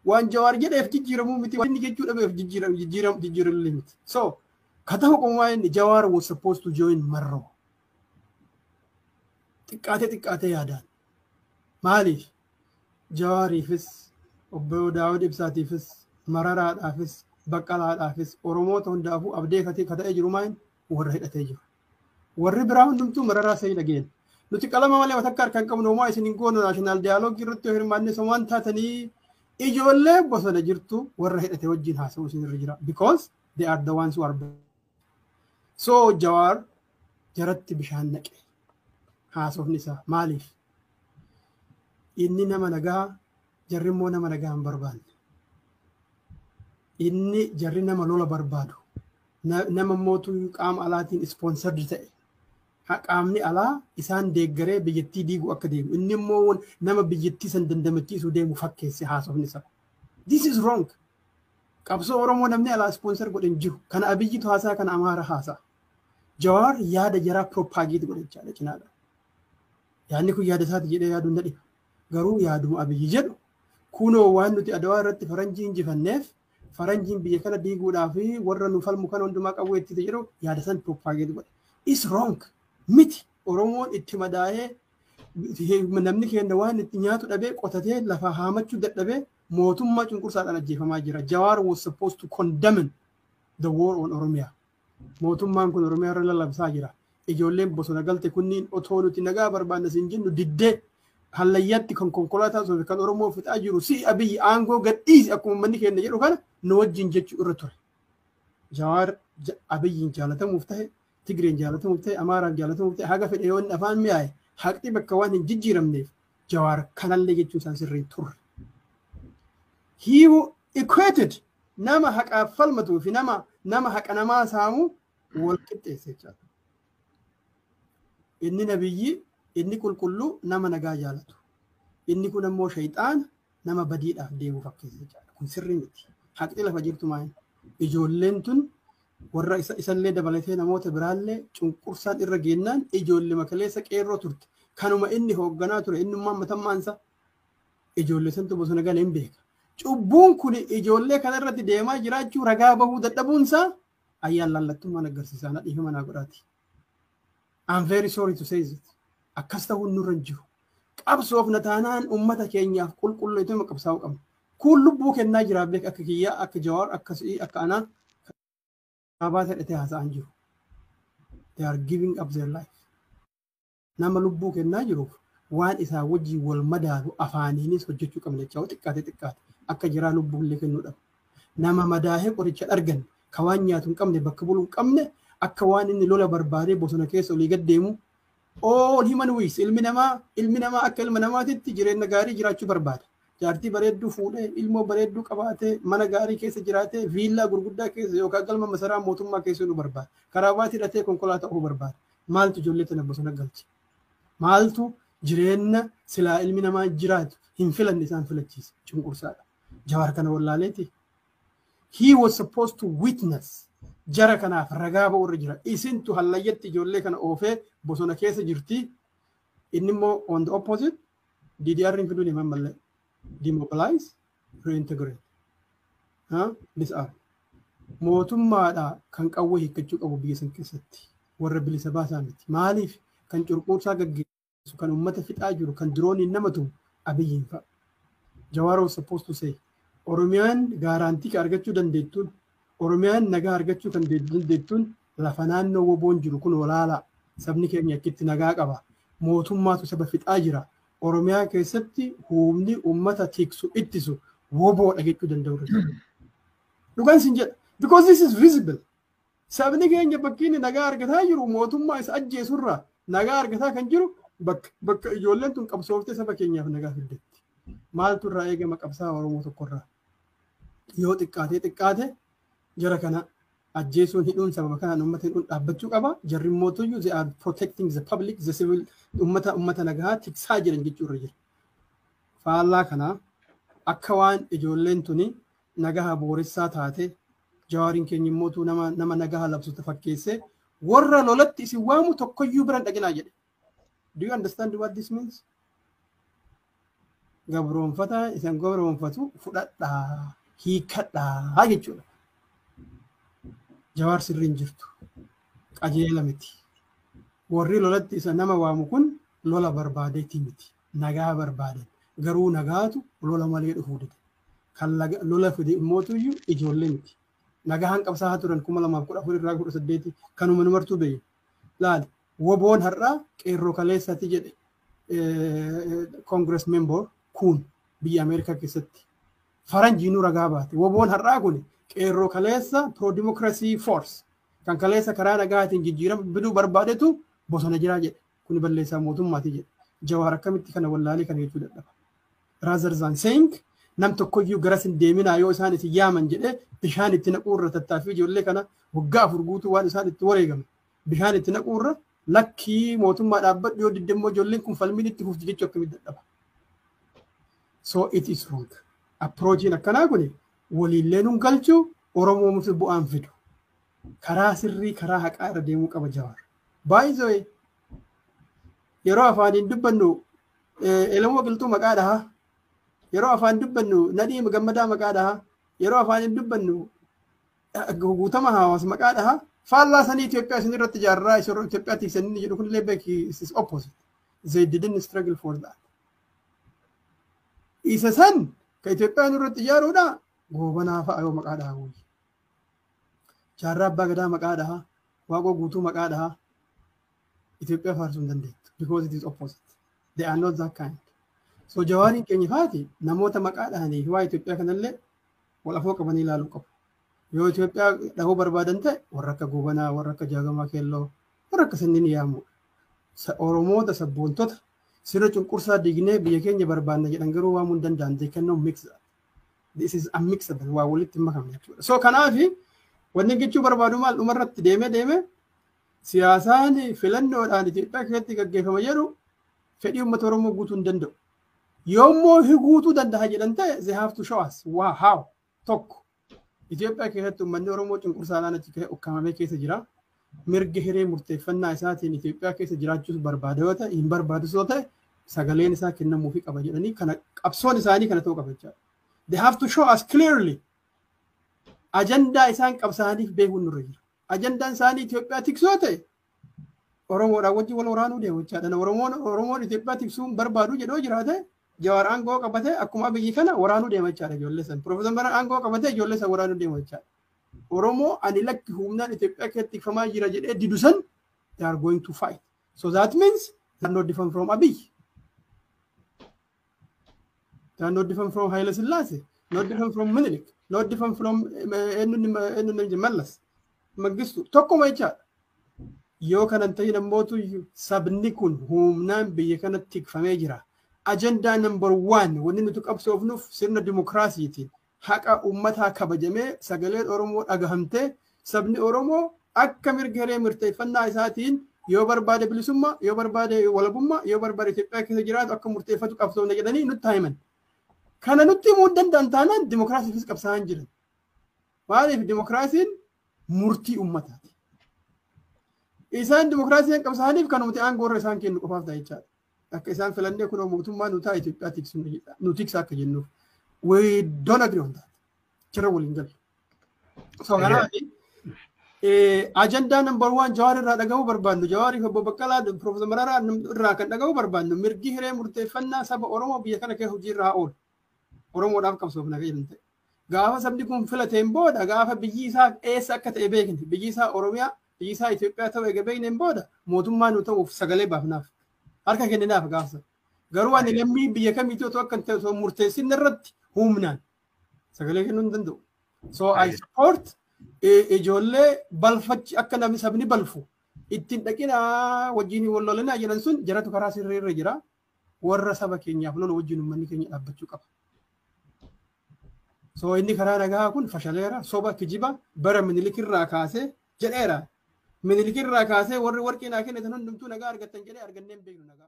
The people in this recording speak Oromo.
waan jawaar jedheef jijjiiramuu miti waan inni jechuu dhabeef jijjiiramu miti. So katahu qomaan jawaar was supposed to join Marroo. Xiqqaate yaadaan. Maaliif jawaariifis obbo Daawud Ibsaatiifis Mararaadhaafis Baqqalaadhaafis Oromoota hundaafuu abdee kata'ee jiru maayin warra hidhatee jiru. Warri biraa hundumtuu Mararaa sa'ii dhageen. Nuti qalama malee watakka harkaan qabnu homaa isin hin goonu naashinaal diyaaloogii irratti yoo hirmaanne somaan taatanii ijoollee bosona jirtu warra hidhatee wajjin haasa'uu isin irra jira. Because they are the ones who are bad. So Jawaar jaratti bishaan naqe. Haasofni isaa maaliif? Inni nama nagaa jarri immoo nama nagaa hin barbaanne. Inni jarri nama lola barbaadu. Nama mootuu qaama alaatiin ispoonsardi ta'e. Qaamni alaa isaan deeggaree biyyattii diigu akka deemu. Inni immoo nama biyyattii san dandamachiisuu deemu fakkeesse haasofni isaa. This is wrong. Qabsoo Oromoo namni alaa ispoonsar godhan jiru. Kana Abiyyitu haasaa kana Amaara haasaa. Jawaar yaada jaraa propaageet godhachaadha cinaadha. Yaadni kun yaada isaati jedhee yaaduu hin dhiba. Garuu yaaduma Abiyyi jedhu kunoo waan nuti Adawaa irratti faranjii injifanneef faranjiin biyya kana diiguudhaaf warra nu falmu kan hundumaa qabu itti jedhu yaada san propaageet godha. Is wrong. Miti Oromoon itti madaa'ee namni keenya waan itti nyaatu dhabee qotatee lafa haamachuu dadhabee mootummaa cunqursaadhaan ajjeefamaa jira. Jawaar was supposed to condemn the war on Oromia. Mootummaan kun Oromiyaa irra lallabsaa jira. Ijoolleen bosona galte kunniin otoo nuti nagaa barbaanna siin jennu diddee hallayyatti kan konkolaataa soofii kan Oromoo fixaa jiru si Abiyyi aangoo gadhiisi akkuma manni keenya jedhu kana nu wajjin jechuu irra ture. Jawaar Abiyyiin jaalatamuuf ta'e Tigreen jaalatamuuf ta'e Amaaraan jaalatamuuf ta'e haga fedhe yoon afaan mi'aaye haqni bakka waan hin jijjiiramneef Jawaar kanallee jechuun isaan sirrii turre. He equated nama haqaaf falmatuu fi nama haqa namaa saamu wal qixxeesse jechaadha. Inni nabiyyi inni qulqulluu nama nagaa jaalatu. Inni kun ammoo shayxaana nama badiidhaaf deemu fakkeessa jechaadha. Kun sirrii miti. Haqni lafa jirtu maayin ijoolleen tun warra isallee dabalatee namoota biraallee cunqursaan irra geennaan ijoollee makaleessa qeerroo turte. Kanuma inni hoogganaa ture innummaan matammaansa ijoollee santu bosona galee hin beeka. Cubbuun kun ijoollee kanarratti deemaa jiraachuu ragaa bahuu dadhabuunsaa ayyaan lallattummaan agarsiisaa na dhiifama naa godhaati. I'm very sorry to say it. Akkas ta'uun nurra hin jiru. Qabsoof na taanaan uummata keenyaaf qulqulleetuma qabsaa'uu qabna. Kun lubbuu kennaa jira beek akka kiyyaa akka Jawaar akka Si'ii akka anaa Abaata hidhatee haasa'an jiru. They are giving up their life. Nama lubbuu kennaa jiruuf waan isaa wajjin wal madaalu afaaniinis hojjechuu qabna jecha xiqqaate akka jiraa lubbuullee kennuudhaaf. Nama madaahee qoricha argan ka waan nyaatu hin qabne bakka buluu hin qabne akka waan inni lola barbaadee bosona keessa olii gad deemu all human ways ilmi namaa akka ilma namaatitti jireenya gaarii jiraachuu barbaada. Jaartii bareedduu fuudhee ilmoo bareedduu qabaatee mana gaarii keessa jiraatee viillaa gurguddaa keessa yookaan galma masaraa mootummaa keessa nu barbaada. Karaabaatii hidhatee konkolaataa ofuu barbaada. Maaltu ijoollee tana bosona galche? Maaltu jireenya silaa ilmi namaa jiraatu hin filanne isaan filachiisa cunqursaadha. Jawaar kana wallaaleeti. He was supposed to witness jara kanaaf ragaa ba'u irra jira. Isintu hallayyatti ijoollee kana oofee bosona keessa jirti. Inni immoo on the opposite DDR hin fiduun himan mallee. Demobilize, reintegrate. This are mootummaadha kan qawwee hiikkachuu qabu biyya san keessatti warra bilisa baasaa miti. Maaliif kan cunqursaa gaggeessu kan uummata fixaa jiru kan dirooniin nama tumu Abiyyiin fa'a. Jawaar was supposed to say Oromiyaan gaaraantii argachuu dandeettuun Oromiyaan nagaa argachuu kan dandeettuun lafa naannoo woboon jiru kun olaalaa sabni keenya akkitti nagaa qaba. Mootummaatu saba fixaa jira. Oromiyaa keessatti humni uummata tiksu ittisu woboodha jechuu danda'u. Dhugaan sin jedha. Because this is visible. Sabni keenya bakkiin nagaa argataa jiru mootummaa isa ajjeesurraa nagaa argataa kan jiru bakka ijoolleen tun qabsooftee saba keenyaaf nagaa fiddetti. Maaltu irraa eegama qabsaa Oromoo tokkorraa? Yoo xiqqaate jara kana ajjeesuun hidhuun sababa kanaan uummata hidhuun dhaabbachuu qaba. Jarri mootuyyuu they are protecting the public, the civil uummata nagaa tiksaa jiran jechuurra jira. Faallaa kana akka waan ijoolleen tuni nagaa booressaa taate Jawaariin keenya immoo nama nagaa labsuta fakkeesse warra lolatti isin waamu tokkoyyuu biran dhaqinaa jedhe. Do you understand what this means? gabroonfata isan gabroonfatu fudhadhaa hiikadhaa jechuudha. Jawaar sirriin jirtu qajeela miti. Warri lolatti isa nama waamu kun lola barbaadeetii miti. Nagaa barbaaden garuu nagaatu lola malee dhufuu dide. Kan lola fide immootuyyuu ijoollee miti. Nagaan qabsaa turan 2014 irraa 18 kanuma numartuu beeyi. Laal woboon har'aa qeerroo kaleessatti jedhe Congress member kun biyya Ameerikaa keessatti faranjiinuu ragaa baate. Woboon har'aa kun qeerroo kaleessa pro democracy force kan kaleessa karaa nagaatiin jijjiirama biduu barbaadetu bosona jiraa jedhe. Kuni balleessaa mootummaati jedhe. Jawaar akkamitti kana wallaalee kana jechuu dadhaba. Rather than saying nam tokkoyyuu garas hin deeminaa yoo isaan isin yaaman jedhe bishaan itti naquurra tattaaffii ijoollee kana waggaa 4 guutuu waan isaan itti wareegame. Bishaan itti naquurra lakkii mootummaa dhaabbadhu yoo didde immoo ijoolleen kun falmiin itti fufti jechuu akkamitti dadhaba. So it is wrong. Approachiin akkanaa kun waliillee nun galchuu Oromoo muti bu'aan fidu. Karaa sirrii karaa haqaa irra deemuu qaba Jawaar. Baay'ee yeroo afaaniin dubbannu Elamoo Qilxuu maqaa dhahaa. Yeroo afaan dubbannu Nadhii Gammadaa maqaa dhahaa. Yeroo afaaniin dubbannu guutama hawaasa maqaa dhahaa. Faallaa sanii Itoophiyaa isin irratti ijaarraa isin Itoophiyaa tiksanii jedhu kunillee beeki is opposite. They didn't struggle for that. Isa san ka Itoophiyaan irratti ijaaruudha goobanaa fa'a yoo maqaa dhahaa wayyi. Jaarraa Abbaa Gadaa maqaa dhahaa. Waaqoo guutuu maqaa dhahaa. Ethiopia faarsuu hin dandeettu because it is opposite. They are not that kind. So Jawaariin keenya faati namoota maqaa dhahanii waa Itoophiyaa kanallee wal afoo qabanii ilaaluu qabu. Yoo Itoophiyaa dhahuu barbaadan ta'e warra akka Goobanaa, warra akka Jaagamaa Keelloo, warra akka sanniin yaamudha. Oromoota sabboontota sirna cunqursaa dignee biyya keenya barbaanna jedhan garuu waamuu hin danda'an. They cannot mix that. This is unmixable. Waa walitti hin makamne jechuudha. So kanaafi wanni jechuu barbaadu maal dhumarratti deemee siyaasaan filannoodhaan Itoophiyaa keessatti gaggeeffama jedhu fedhii uummata Oromoo guutuu hin danda'u. Yoommoo guutuu danda'a jedhan ta'e they have to show us how tokko Itoophiyaa keessatti uummanni Oromoo cunqursaadhaan achi ka'e ukkamamee keessa jira. Mirgi hiree murteeffannaa isaatiin Itoophiyaa keessa jiraachuus barbaada yoo ta'e hin barbaadus yoo ta'e sagaleen isaa kennamuufii qaba jedhanii kana qabsoon isaanii kana ta'uu qaba jechuudha. They have to show us clearly ajandaa isaan qabsaaniif beekuun nurra jira. Ajandaan isaanii Itoophiyaa tiksoo ta'e Oromoodhaan wajjin wal waraanuu deemu jechaadha. Oromoon Itoophiyaa tiksuun barbaadu jedhoo jiraate Jawaar aangoo qabatee akkuma biyyi kana waraanuu deema jechaadha ijoollee san. Profeesar Mararaa aangoo qabatee ijoollee san waraanuu deema jechaadha. Oromoo ani lakki humnaan Itoophiyaa keessatti tikfamaa jira jedhee didu san they are going to fight. So that means they are not different from Abiy. They are not different from Haile Selassie. Not different from Minilik. Not different from Mallas. Magistu tokkuma jechaadha. Yoo kanan ta'in ammootu sabni kun humnaan biyya kanatti tikfamee jira. Ajandaa number 1 wanni nuti qabsoofnuuf sirna dimokiraasiitiin haqa uummataa kabajamee sagaleen Oromoo dhagahamtee sabni Oromoo akka mirga hiree murteeffannaa isaatiin yoo barbaade bilisummaa, yoo barbaade walabummaa, yoo barbaade Itoophiyaa keessa jiraatu akka murteeffatu qabsoofna jedhanii nutti himan. Kana nutti himuu danda'an taanaan dimokiraasiifis qabsaa'an jiran. Maaliif dimokiraasiin murtii uummataati. Isaan dimokiraasiin qabsaa'aniif kan nuti aangoo irra isaan kennu qofaaf ta'a jechaadha. Akka isaan filannee kunoo mootummaa nu ta'a Itoophiyaa tiksuun jedha. Nu tiksa akka jennuuf. We don't agree on that. Jira waliin galu. So kanaafi ajandaa number 1 Jawaar irraa dhagahuu barbaannu. Jawaariif Obbo Baqqalaa Profeesar Mararaa irraa kan dhagahuu barbaannu mirgi hiree murteeffannaa saba Oromoo biyya kana keessa hojii irraa oolu. Oromoodhaaf qabsoofna jedhan ta'e. Gaafa sabni kun filateen booda gaafa biyyi isaa eessa akka ta'e beekne biyyi isaa Oromiyaa biyyi isaa Itoophiyaa ta'uu eega beekneen booda mootummaa nu ta'uuf sagalee baafnaaf harka kenninaaf gaafsa. Garuu ani lammii biyya kamiitu otoo akka ta'e murteessin irratti humnaan sagalee kennuu hin danda'u. So I support ijoollee balfachi akka namni sabni balfu ittiin dhaqinaa wajjin wal lolanaa jedhan sun jaratu karaa sirrii irra jira. Warra saba keenyaaf lolu wajjin uummanni keenya dhaabbachuu qaba. So inni karaa nagaa kun fashaleera soba kijiba bara Minilik irraa kaasee jedheera. Minilik irraa kaasee warri warqii naa kennitan hundumtuu nagaa argattan jedhee arganneen beeknu nagaa.